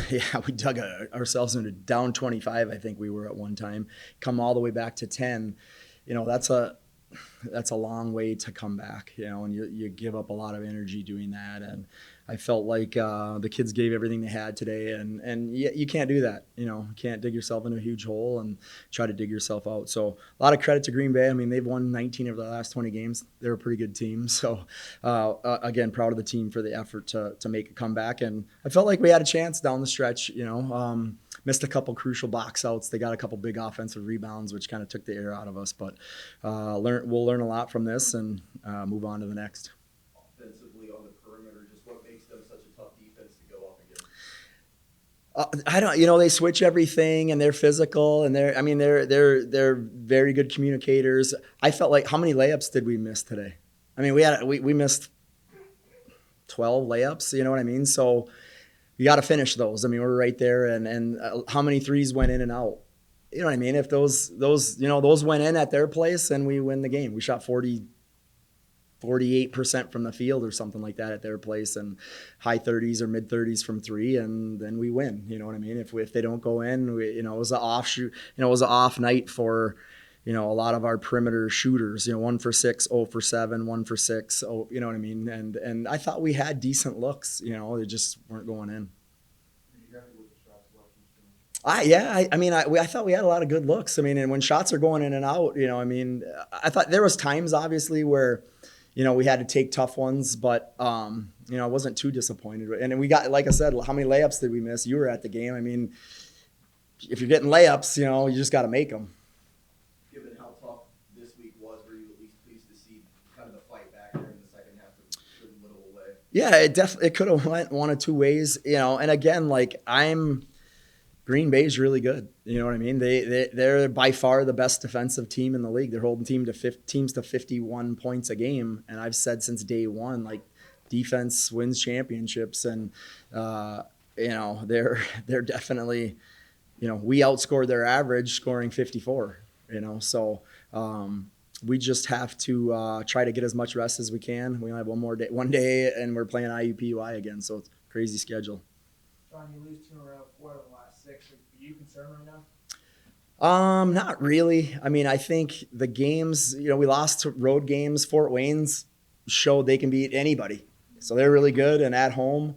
Yeah, we dug ourselves into down 25. I think we were at one time. Come all the way back to 10. That's a long way to come back, and you give up a lot of energy doing that. And I felt like the kids gave everything they had today, and you can't do that. You can't dig yourself into a huge hole and try to dig yourself out. So a lot of credit to Green Bay. I mean, they've won 19 of the last 20 games. They're a pretty good team. So again, proud of the team for the effort to make a comeback. And I felt like we had a chance down the stretch. Missed a couple crucial box outs. They got a couple big offensive rebounds, which kind of took the air out of us. But we'll learn a lot from this and move on to the next. Offensively on the perimeter, just what makes them such a tough defense to go up against? I don't. They switch everything, and they're physical, and they're very good communicators. I felt like, how many layups did we miss today? I mean, we missed 12 layups. You know what I mean? So you got to finish those. I mean, we're right there, and how many threes went in and out? You know what I mean? If those went in at their place, then we win the game. We shot 48% from the field or something like that at their place, and high 30s or mid 30s from three, and then we win. You know what I mean? If they don't go in, it was an offshoot. It was an off night for a lot of our perimeter shooters. 1 for 6, 0 for 7, 1 for 6. Oh, you know what I mean? And I thought we had decent looks. They just weren't going in. I thought we had a lot of good looks. I mean, and when shots are going in and out, I thought there was times obviously where, we had to take tough ones, but I wasn't too disappointed. And we got, like I said, how many layups did we miss? You were at the game. I mean, if you're getting layups, you just got to make them. Given how tough this week was, were you at least pleased to see kind of the fight back there in the second half that stood a little away? Yeah, it could have went one of two ways, and again, Green Bay's really good. You know what I mean? They're by far the best defensive team in the league. They're holding teams to 51 points a game, and I've said since day one, defense wins championships, and they're definitely, we outscored their average scoring 54. So we just have to try to get as much rest as we can. We only have one day, and we're playing IUPUI again, so it's a crazy schedule. John, you lose 2 in a row, 4 of the last 6. Are you concerned right now? Not really. I mean, I think the games, we lost to road games. Fort Wayne's showed they can beat anybody. So they're really good. And at home,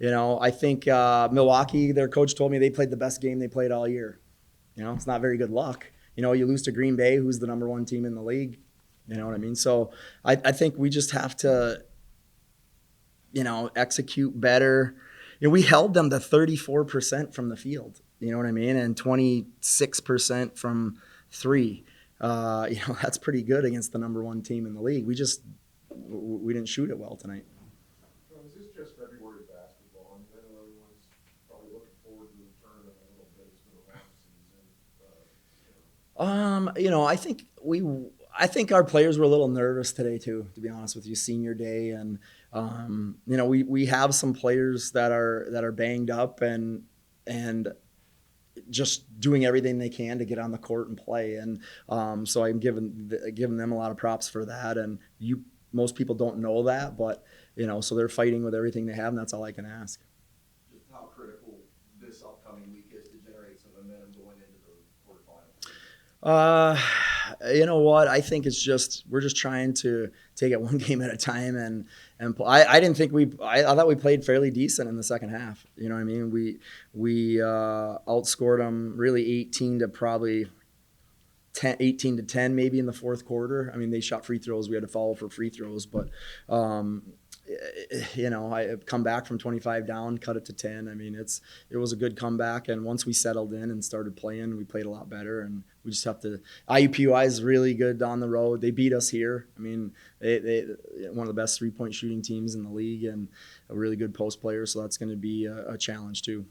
I think Milwaukee, their coach told me they played the best game they played all year. It's not very good luck. You lose to Green Bay, who's the number 1 team in the league. You know what I mean? So I think we just have to, execute better. We held them to 34% from the field, you know what I mean, and 26% from three. That's pretty good against the number 1 team in the league. We didn't shoot it well tonight. So is this just February basketball? I mean, I know everyone's probably looking forward to the tournament a little bit. It's been a long season. I think our players were a little nervous today too, to be honest with you. Senior day, and we have some players that are banged up and just doing everything they can to get on the court and play. And so I'm giving them a lot of props for that. And most people don't know that, but so they're fighting with everything they have, and that's all I can ask. Just how critical this upcoming week is to generate some momentum going into the quarterfinals. You know what? I think we're just trying to take it one game at a time, and I didn't think I thought we played fairly decent in the second half. You know what I mean? We outscored them really 18 to probably 18 to 10 maybe in the fourth quarter. I mean, they shot free throws. We had to foul for free throws, but I come back from 25 down, cut it to 10. I mean, it was a good comeback, and once we settled in and started playing, we played a lot better. And we just have to. IUPUI is really good on the road. They beat us here. I mean, they one of the best 3-point shooting teams in the league, and a really good post player. So that's going to be a challenge too.